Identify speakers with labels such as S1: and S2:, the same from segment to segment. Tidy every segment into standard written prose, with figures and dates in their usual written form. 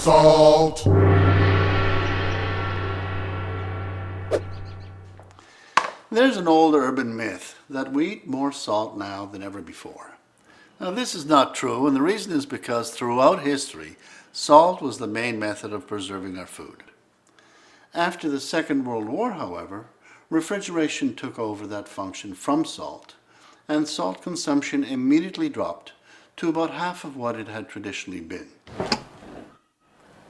S1: Salt! There's an old urban myth that we eat more salt now than ever before. Now this is not true, and the reason is because throughout history, salt was the main method of preserving our food. After the Second World War, however, refrigeration took over that function from salt, and salt consumption immediately dropped to about half of what it had traditionally been.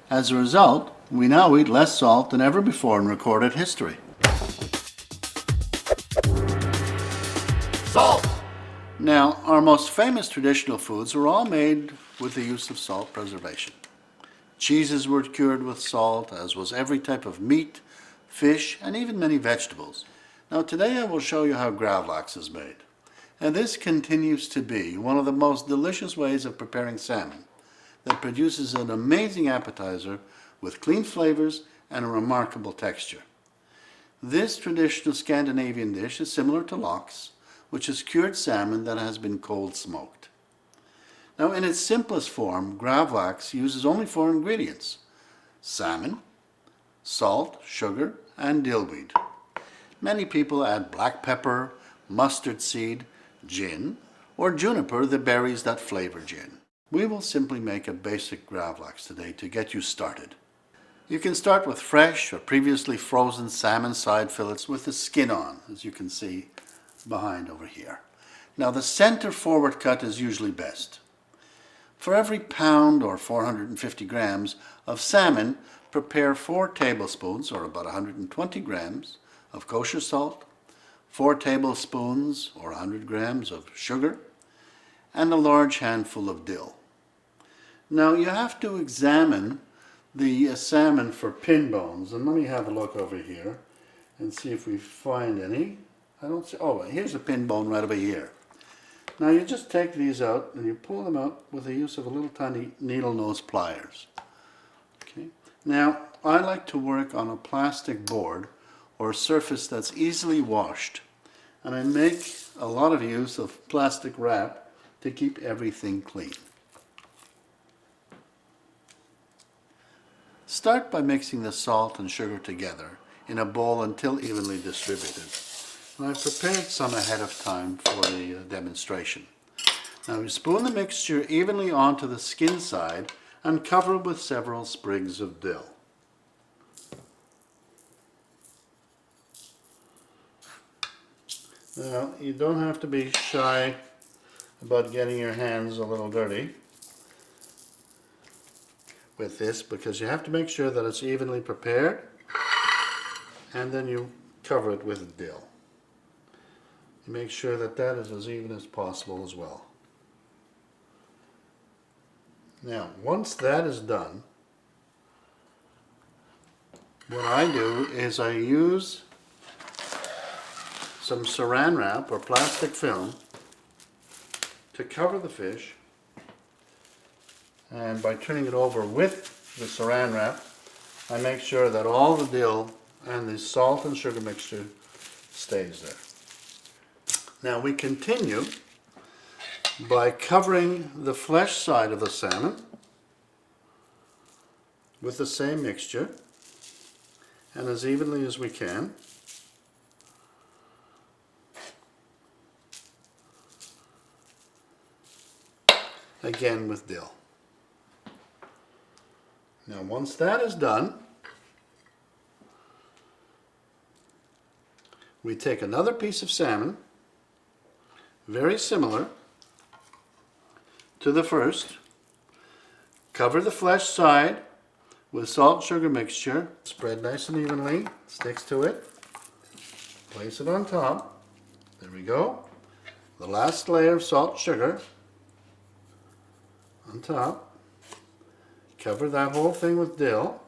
S1: As a result, we now eat less salt than ever before in recorded history. Salt! Now, our most famous traditional foods are all made with the use of salt preservation. Cheeses were cured with salt, as was every type of meat, fish, and even many vegetables. Now today I will show you how Gravlax is made. And this continues to be one of the most delicious ways of preparing salmon that produces an amazing appetizer with clean flavors and a remarkable texture. This traditional Scandinavian dish is similar to lox, which is cured salmon that has been cold smoked. Now in its simplest form, Gravlax uses only 4 ingredients: salmon, salt, sugar, and dillweed. Many people add black pepper, mustard seed, gin, or juniper, the berries that flavor gin. We will simply make a basic Gravlax today to get you started. You can start with fresh or previously frozen salmon side fillets with the skin on, as you can see behind over here. Now the center forward cut is usually best. For every pound or 450 grams of salmon, prepare 4 tablespoons or about 120 grams of kosher salt, 4 tablespoons or 100 grams of sugar, and a large handful of dill. Now you have to examine the salmon for pin bones, and let me have a look over here and see if we find any. I don't see. Oh, here's a pin bone right over here. Now you just take these out and you pull them out with the use of a little tiny needle nose pliers. Okay. Now I like to work on a plastic board or a surface that's easily washed, and I make a lot of use of plastic wrap to keep everything clean. Start by mixing the salt and sugar together in a bowl until evenly distributed. And I've prepared some ahead of time for the demonstration. Now we spoon the mixture evenly onto the skin side and cover it with several sprigs of dill. Now you don't have to be shy about getting your hands a little dirty with this, because you have to make sure that it's evenly prepared, and then you cover it with dill. You make sure that that is as even as possible as well. Now once that is done, what I do is I use some saran wrap or plastic film to cover the fish, and by turning it over with the saran wrap, I make sure that all the dill and the salt and sugar mixture stays there. Now we continue by covering the flesh side of the salmon with the same mixture, and as evenly as we can. Again with dill. Now once that is done, we take another piece of salmon, very similar to the first, cover the flesh side with salt and sugar mixture, spread nice and evenly, sticks to it, place it on top, there we go, the last layer of salt and sugar on top, cover that whole thing with dill,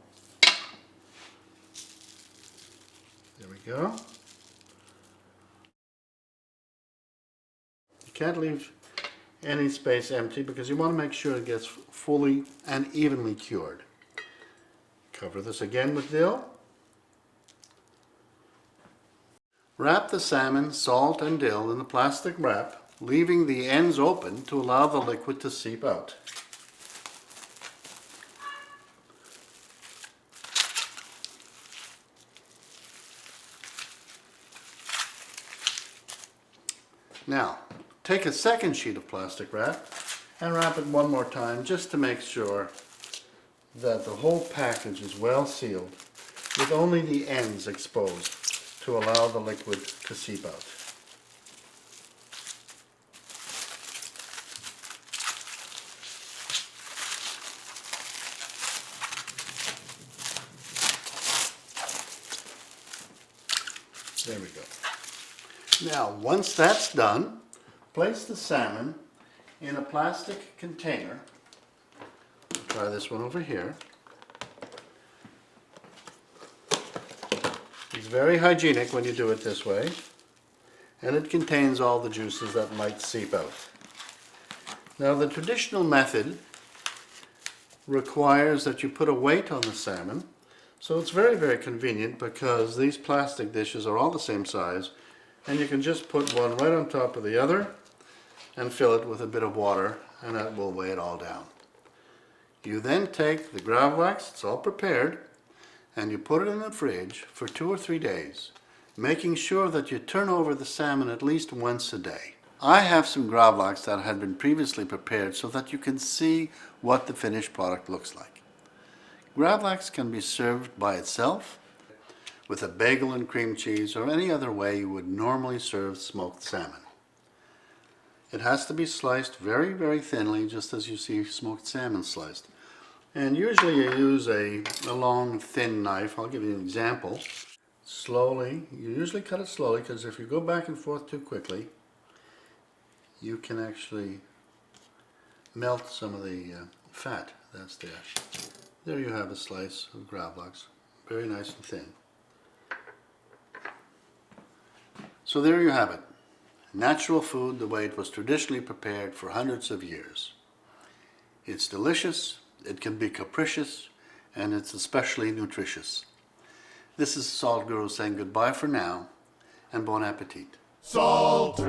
S1: there we go. You can't leave any space empty because you want to make sure it gets fully and evenly cured. Cover this again with dill. Wrap the salmon, salt and dill in the plastic wrap, leaving the ends open to allow the liquid to seep out. Now, take a second sheet of plastic wrap and wrap it one more time just to make sure that the whole package is well sealed with only the ends exposed to allow the liquid to seep out. There we go. Now, once that's done, place the salmon in a plastic container. Try this one over here. It's very hygienic when you do it this way, and it contains all the juices that might seep out. Now, the traditional method requires that you put a weight on the salmon, so it's very, very convenient because these plastic dishes are all the same size, and you can just put one right on top of the other and fill it with a bit of water, and that will weigh it all down. You then take the Gravlax, it's all prepared, and you put it in the fridge for 2 or 3 days, making sure that you turn over the salmon at least once a day. I have some Gravlax that had been previously prepared so that you can see what the finished product looks like. Gravlax can be served by itself, with a bagel and cream cheese, or any other way you would normally serve smoked salmon. It has to be sliced very, very thinly, just as you see smoked salmon sliced. And usually you use a long, thin knife. I'll give you an example. Slowly, you usually cut it slowly, because if you go back and forth too quickly, you can actually melt some of the fat that's there. There you have a slice of Gravlax, very nice and thin. So there you have it. Natural food the way it was traditionally prepared for hundreds of years. It's delicious, it can be capricious, and it's especially nutritious. This is Salt Guru saying goodbye for now, and bon appetit.
S2: Salt.